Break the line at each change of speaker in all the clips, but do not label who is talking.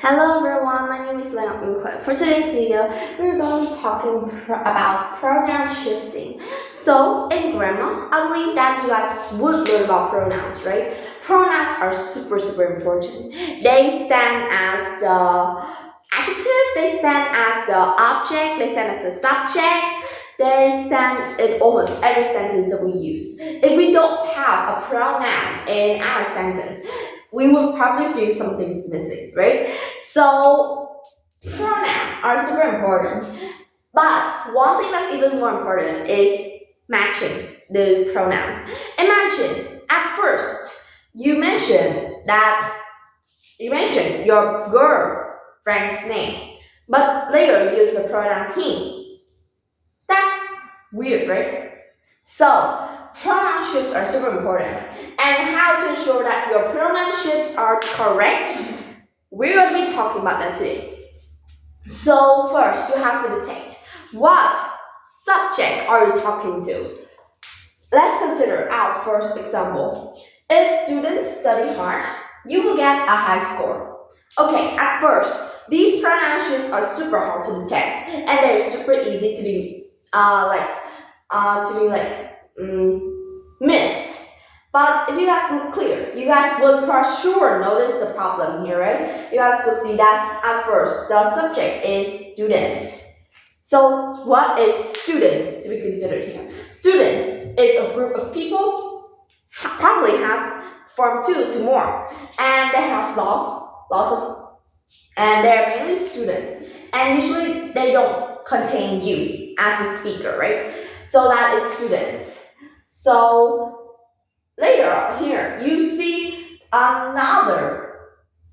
Hello everyone, my name is Leon Wu. For today's video, we're going to be talking about pronoun shifting. So, in grammar, I believe that you guys would learn about pronouns, right? Pronouns are super important. They stand as the adjective, they stand as the object, they stand as the subject, they stand in almost every sentence that we use. If we don't have a pronoun in our sentence, we will probably feel something's missing, right? So pronouns are super important. But one thing that's even more important is matching the pronouns. Imagine at first you mentioned your girlfriend's name, but later you use the pronoun he. That's weird, right? So pronoun shifts are super important. And how to ensure that your pronoun shifts are correct, we're going to be talking about that today. So first, you have to detect what subject are you talking to. Let's consider our first example. If students study hard, you will get a high score. Okay, at first, these pronoun shifts are super hard to detect, and they're super easy to be missed. But if you guys look clear, you guys will for sure notice the problem here, right? You guys will see that at first the subject is students. So what is students to be considered here? Students is a group of people, probably has from 2 to more, and they have and they're mainly students, and usually they don't contain you as a speaker, right? So that is students. So later here, you see another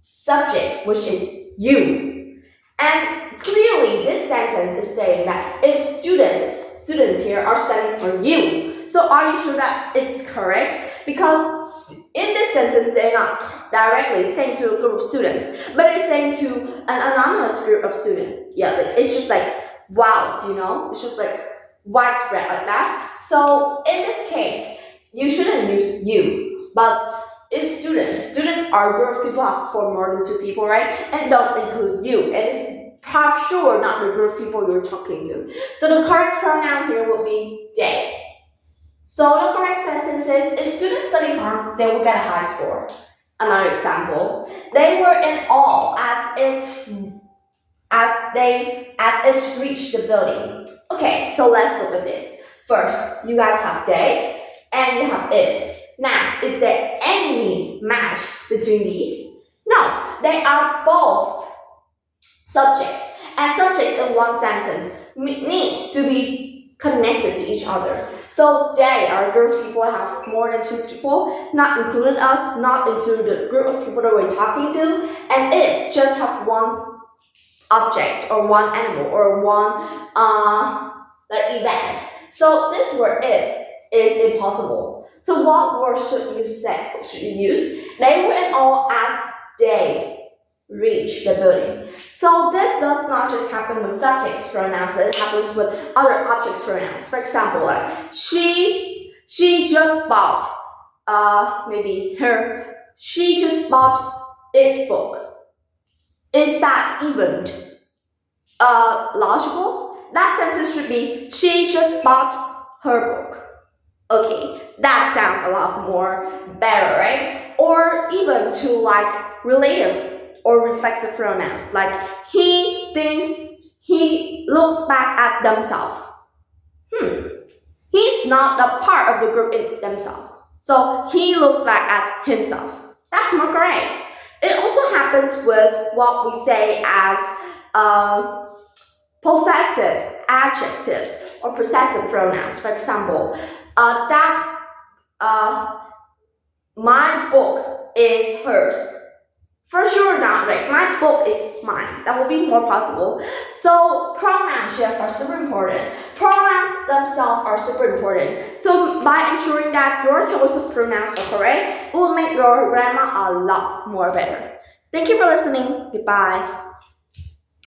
subject, which is you. And clearly, this sentence is saying that if students here are studying for you. So are you sure that it's correct? Because in this sentence, they're not directly saying to a group of students, but they're saying to an anonymous group of students. Yeah, it's just like wild, It's just like widespread like that. So in this case, you shouldn't use you, but if students are a group of people have for more than 2 people, right? And don't include you, and it's for sure not the group of people you're talking to. So the correct pronoun here will be they. So the correct sentence is, if students study hard, they will get a high score. Another example, they were in awe as it reached the building. Okay, so let's look at this. First, you guys have they, and you have it. Now, is there any match between these? No, they are both subjects. And subjects in one sentence needs to be connected to each other. So they are a group of people that have more than 2 people, not including us, not including the group of people that we're talking to, and it just have one object or one animal or one event. So this word it is impossible. So what word should you use? They were in awe as they reached the building. So this does not just happen with subjects pronouns, it happens with other objects pronouns. For example, like she just bought she just bought its book. Is that even logical? That sentence should be, she just bought her book. Okay, that sounds a lot more better, right? Or even to relative or reflexive pronouns, like he looks back at themselves. He's not a part of the group in themselves. So he looks back at himself. That's more correct. It also happens with what we say as possessive adjectives or possessive pronouns. For example, my book is hers. For sure not, right? My book is mine. That will be more possible. So pronoun shifts are super important. Pronouns themselves are super important. So by ensuring that your choice of pronouns are correct, it will make your grammar a lot more better. Thank you for listening. Goodbye.